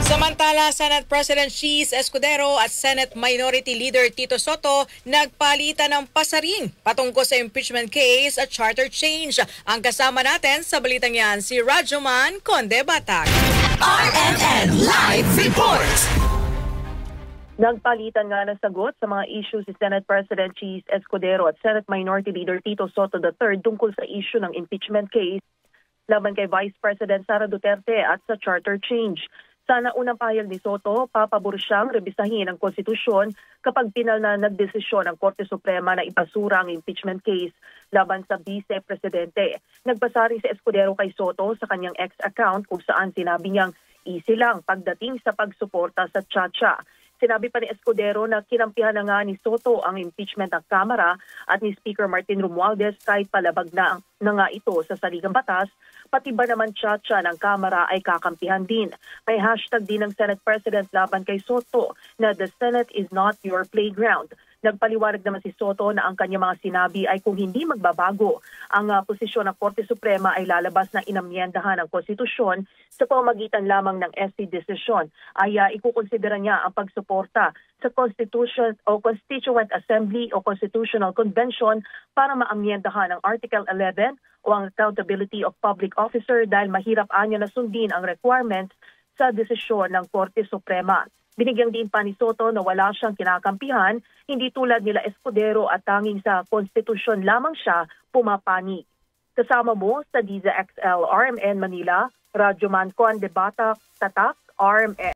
Samantala, Senate President Cheese Escudero at Senate Minority Leader Tito Soto nagpalitan ng pasaring patungkol sa impeachment case at charter change. Ang kasama natin sa balitang yan si Rajuman Conde Batak. RMN Live Report! Nagpalitan nga ng sagot sa mga issue si Senate President Cheese Escudero at Senate Minority Leader Tito Soto III tungkol sa issue ng impeachment case laban kay Vice President Sara Duterte at sa charter change. Sana unang pahayag ni Soto, papabor siyang rebisahin ang konstitusyon kapag pinal na nagdesisyon ang Korte Suprema na ipasura ang impeachment case laban sa Vice Presidente. Nagbasa rin si Escudero kay Soto sa kanyang X account kung saan sinabi niyang easy lang pagdating sa pagsuporta sa Chacha. Sinabi pa ni Escudero na kinampihan na nga ni Soto ang impeachment ng Kamara at ni Speaker Martin Romualdez kahit palabag na nga ito sa saligang batas, pati ba naman Chacha ng Kamara ay kakampihan din. May hashtag din ng Senate President laban kay Soto na the Senate is not your playground. Nagpaliwanag naman si Soto na ang kanyang mga sinabi ay kung hindi magbabago, ang posisyon ng Korte Suprema ay lalabas na inamyendahan ang konstitusyon sa pamamagitan lamang ng SC decision. Ay ikukonsidera niya ang pagsuporta sa Constitution o Constituent Assembly o Constitutional Convention para maamyendahan ang Article 11 o ang accountability of public officer dahil mahirap anya na sundin ang requirements sa desisyon ng Korte Suprema. Binigyang din pa ni Soto na wala siyang kinakampihan, hindi tulad nila Escudero at tanging sa konstitusyon lamang siya pumapani. Kasama mo sa DZXL RMN Manila, Rajuman Conde Batak, Tatak, RMN.